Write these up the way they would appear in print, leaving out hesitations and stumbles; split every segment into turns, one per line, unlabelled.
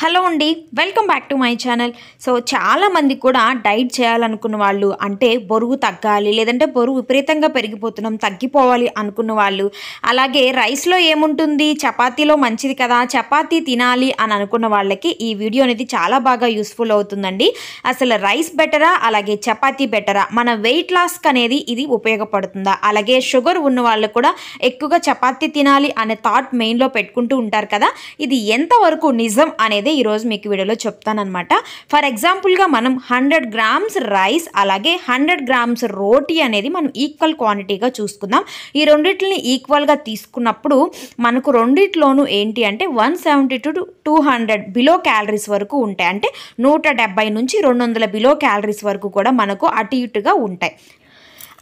Hello అండి, welcome back to my channel. So చాలామంది కూడా డైట్ చేయాలనుకున్న వాళ్ళు, అంటే బరువు తగ్గాలి, లేదంటే బరువు విపరీతంగా పెరిగిపోతున్నాం, తగ్గిపోవాలి అనుకున్న వాళ్ళు, అలాగే రైస్లో ఏముంటుంది, చపాతీలో మంచిది కదా, చపాతీ తినాలి అని అనుకున్న వాళ్ళకి ఈ వీడియో అనేది చాలా బాగా యూస్ఫుల్ అవుతుందండి. అసలు రైస్ బెటరా అలాగే చపాతీ బెటరా, మన వెయిట్ లాస్కి అనేది ఇది ఉపయోగపడుతుందా, అలాగే షుగర్ ఉన్న వాళ్ళు కూడా ఎక్కువగా చపాతీ తినాలి అనే థాట్ మెయిన్లో పెట్టుకుంటూ ఉంటారు కదా, ఇది ఎంతవరకు నిజం అనేది ఈరోజు మీకు వీడియోలో చెప్తానన్నమాట. ఫర్ ఎగ్జాంపుల్గా మనం 100 గ్రామ్స్ రైస్ అలాగే 100 గ్రామ్స్ రోటీ అనేది మనం ఈక్వల్ క్వాంటిటీగా చూసుకుందాం. ఈ రెండింటిని ఈక్వల్గా తీసుకున్నప్పుడు మనకు రెండిట్లోనూ ఏంటి అంటే 170 to 200 బిలో క్యాలరీస్ వరకు ఉంటాయి. అంటే 170 నుంచి 200 బిలో క్యాలరీస్ వరకు కూడా మనకు అటు ఇటుగా ఉంటాయి.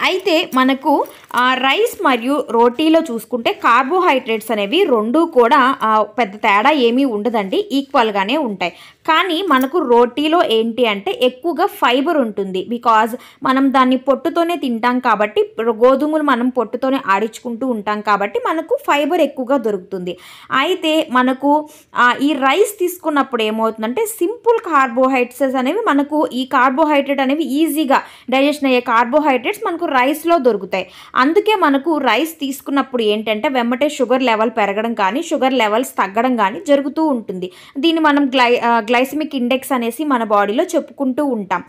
అయితే మనకు రైస్ మరియు రోటీలో చూసుకుంటే కార్బోహైడ్రేట్స్ అనేవి రెండు కూడా పెద్ద తేడా ఏమీ ఉండదండి, ఈక్వల్గానే ఉంటాయి. కానీ మనకు రోటీలో ఏంటి అంటే ఎక్కువగా ఫైబర్ ఉంటుంది. బికాజ్ మనం దాన్ని పొట్టుతోనే తింటాం కాబట్టి, గోధుమలు మనం పొట్టుతోనే ఆడించుకుంటూ ఉంటాం కాబట్టి మనకు ఫైబర్ ఎక్కువగా దొరుకుతుంది. అయితే మనకు ఈ రైస్ తీసుకున్నప్పుడు ఏమవుతుందంటే సింపుల్ కార్బోహైడ్రేట్స్ అనేవి మనకు, ఈ కార్బోహైడ్రేట్ అనేవి ఈజీగా డైజెషన్ అయ్యే కార్బోహైడ్రేట్స్ మనకు రైస్లో దొరుకుతాయి. అందుకే మనకు రైస్ తీసుకున్నప్పుడు ఏంటంటే వెంబటే షుగర్ లెవెల్ పెరగడం కానీ షుగర్ లెవెల్స్ తగ్గడం కానీ జరుగుతూ ఉంటుంది. దీన్ని మనం గ్లైసెమిక్ ఇండెక్స్ అనేసి మన బాడీలో చెప్పుకుంటూ ఉంటాం.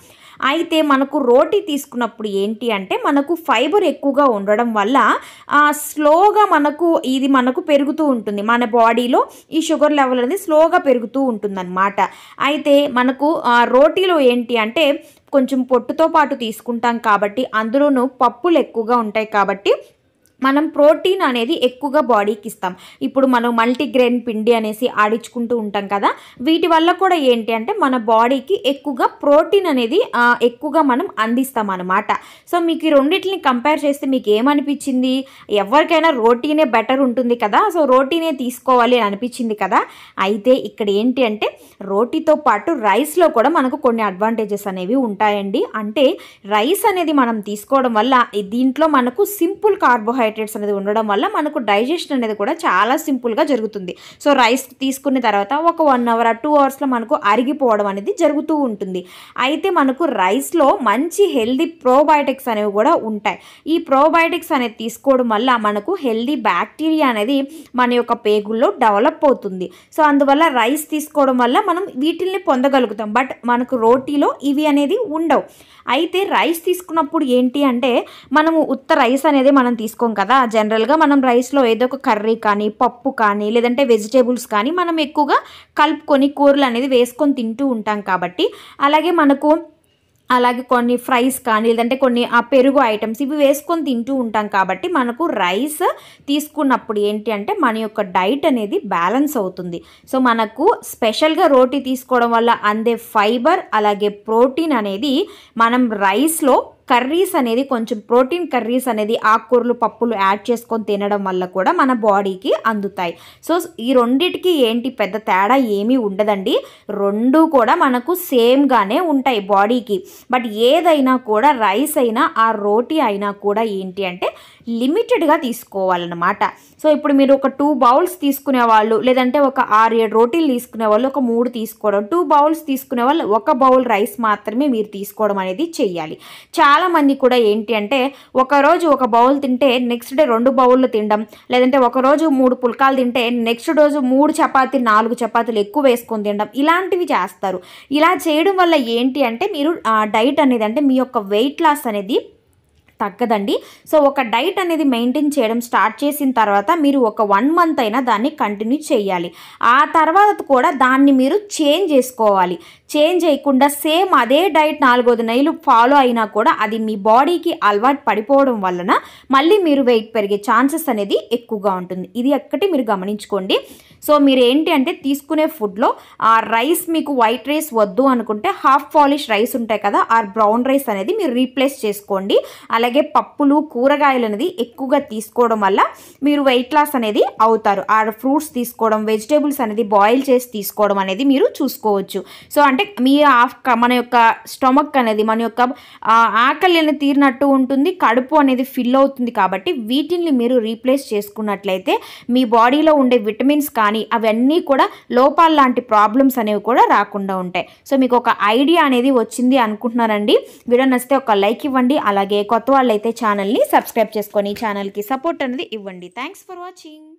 అయితే మనకు రోటీ తీసుకున్నప్పుడు ఏంటి అంటే మనకు ఫైబర్ ఎక్కువగా ఉండడం వల్ల స్లోగా మనకు పెరుగుతూ ఉంటుంది. మన బాడీలో ఈ షుగర్ లెవెల్ అనేది స్లోగా పెరుగుతూ ఉంటుందన్నమాట. అయితే మనకు రోటీలో ఏంటి అంటే కొంచెం పొట్టుతో పాటు తీసుకుంటాం కాబట్టి, అందులోనూ పప్పులు ఎక్కువగా ఉంటాయి కాబట్టి మనం ప్రోటీన్ అనేది ఎక్కువగా బాడీకి ఇస్తాం. ఇప్పుడు మనం మల్టీగ్రెయిన్ పిండి అనేసి ఆడించుకుంటూ ఉంటాం కదా, వీటి వల్ల కూడా ఏంటి అంటే మన బాడీకి ఎక్కువగా ప్రోటీన్ అనేది ఎక్కువగా మనం అందిస్తాం అన్నమాట. సో మీకు ఈ రెండింటిని కంపేర్ చేస్తే మీకు ఏమనిపించింది? ఎవరికైనా రోటీనే బెటర్ ఉంటుంది కదా, సో రోటీనే తీసుకోవాలి అని అనిపించింది కదా. అయితే ఇక్కడ ఏంటి అంటే రోటీతో పాటు రైస్లో కూడా మనకు కొన్ని అడ్వాంటేజెస్ అనేవి ఉంటాయండి. అంటే రైస్ అనేది మనం తీసుకోవడం వల్ల దీంట్లో మనకు సింపుల్ కార్బోహైడ్రేట్స్ అనేది ఉండడం వల్ల మనకు డైజెషన్ అనేది కూడా చాలా సింపుల్గా జరుగుతుంది. సో రైస్ తీసుకున్న తర్వాత ఒక 1 hour 2 hours మనకు అరిగిపోవడం అనేది జరుగుతూ ఉంటుంది. అయితే మనకు రైస్లో మంచి హెల్దీ ప్రోబయోటిక్స్ అనేవి కూడా ఉంటాయి. ఈ ప్రోబయోటిక్స్ అనేది తీసుకోవడం వల్ల మనకు హెల్దీ బ్యాక్టీరియా అనేది మన యొక్క పేగుల్లో డెవలప్ అవుతుంది. సో అందువల్ల రైస్ తీసుకోవడం వల్ల మనం వీటిల్ని పొందగలుగుతాం. బట్ మనకు రోటీలో ఇవి అనేది ఉండవు. అయితే రైస్ తీసుకున్నప్పుడు ఏంటి అంటే మనము ఉత్త రైస్ అనేది మనం తీసుకోం కదా, జనరల్గా మనం రైస్లో ఏదో ఒక కర్రీ కానీ పప్పు కానీ లేదంటే వెజిటేబుల్స్ కానీ మనం ఎక్కువగా కలుపుకొని కూరలు అనేది వేసుకొని తింటూ ఉంటాం కాబట్టి, అలాగే కొన్ని ఫ్రైస్ కానీ లేదంటే కొన్ని పెరుగు ఐటమ్స్ ఇవి వేసుకొని తింటూ ఉంటాం కాబట్టి మనకు రైస్ తీసుకున్నప్పుడు ఏంటి అంటే మన యొక్క డైట్ అనేది బ్యాలెన్స్ అవుతుంది. సో మనకు స్పెషల్గా రోటీ తీసుకోవడం వల్ల అందే ఫైబర్ అలాగే ప్రోటీన్ అనేది మనం రైస్లో కర్రీస్ అనేది కొంచెం ప్రోటీన్ కర్రీస్ అనేది ఆకుకూరలు పప్పులు యాడ్ చేసుకొని తినడం వల్ల కూడా మన బాడీకి అందుతాయి. సో ఈ రెండిటికి ఏంటి పెద్ద తేడా ఏమీ ఉండదండి, రెండు కూడా మనకు సేమ్గానే ఉంటాయి బాడీకి. బట్ ఏదైనా కూడా రైస్ అయినా ఆ రోటీ అయినా కూడా ఏంటి అంటే లిమిటెడ్గా తీసుకోవాలన్నమాట. సో ఇప్పుడు మీరు ఒక 2 బౌల్స్ తీసుకునే వాళ్ళు, లేదంటే ఒక 6-7 రోటీలు తీసుకునే వాళ్ళు ఒక 3 తీసుకోవడం, 2 బౌల్స్ తీసుకునే వాళ్ళు 1 బౌల్ రైస్ మాత్రమే మీరు తీసుకోవడం అనేది చెయ్యాలి. చాలామంది కూడా ఏంటి అంటే ఒకరోజు 1 బౌల్ తింటే నెక్స్ట్ డే 2 బౌళ్ళు తినడం, లేదంటే ఒకరోజు 3 పుల్కాలు తింటే నెక్స్ట్ రోజు 3 చపాతీలు 4 చపాతీలు ఎక్కువ వేసుకొని తినడం, ఇలాంటివి చేస్తారు. ఇలా చేయడం వల్ల ఏంటి అంటే మీరు డైట్ అనేది అంటే మీ యొక్క వెయిట్ లాస్ అనేది తగ్గదండి. సో ఒక డైట్ అనేది మెయింటైన్ చేయడం స్టార్ట్ చేసిన తర్వాత మీరు ఒక 1 month అయినా దాన్ని కంటిన్యూ చేయాలి. ఆ తర్వాత కూడా దాన్ని మీరు చేంజ్ చేసుకోవాలి. చేంజ్ చేయకుండా సేమ్ అదే డైట్ 4-5 నెలలు ఫాలో అయినా కూడా అది మీ బాడీకి అలవాటు పడిపోవడం వలన మళ్ళీ మీరు వెయిట్ పెరిగే ఛాన్సెస్ అనేది ఎక్కువగా ఉంటుంది. ఇది ఒక్కటి మీరు గమనించుకోండి. సో మీరు ఏంటి అంటే తీసుకునే ఫుడ్లో రైస్ మీకు వైట్ రైస్ వద్దు అనుకుంటే హాఫ్ పాలిష్ రైస్ ఉంటాయి కదా, ఆ బ్రౌన్ రైస్ అనేది మీరు రీప్లేస్ చేసుకోండి. అలాగే అలాగే పప్పులు కూరగాయలు అనేది ఎక్కువగా తీసుకోవడం వల్ల మీరు వెయిట్ లాస్ అనేది అవుతారు. ఆ ఫ్రూట్స్ తీసుకోవడం, వెజిటేబుల్స్ అనేది బాయిల్ చేసి తీసుకోవడం అనేది మీరు చూసుకోవచ్చు. సో అంటే మీ మన యొక్క స్టొమక్ అనేది మన యొక్క ఆకలి అనేది తీరినట్టు ఉంటుంది, కడుపు అనేది ఫిల్ అవుతుంది. కాబట్టి వీటిని మీరు రీప్లేస్ చేసుకున్నట్లయితే మీ బాడీలో ఉండే విటమిన్స్ కానీ అవన్నీ కూడా లోపాలు లాంటి ప్రాబ్లమ్స్ అనేవి కూడా రాకుండా ఉంటాయి. సో మీకు ఒక ఐడియా అనేది వచ్చింది అనుకుంటున్నానండి. వీడియో నచ్చితే ఒక లైక్ ఇవ్వండి. అలాగే కొత్త వాళ్ళైతే ఛానల్ని సబ్స్క్రైబ్ చేసుకొని ఛానల్కి సపోర్ట్ అనేది ఇవ్వండి. Thanks for watching.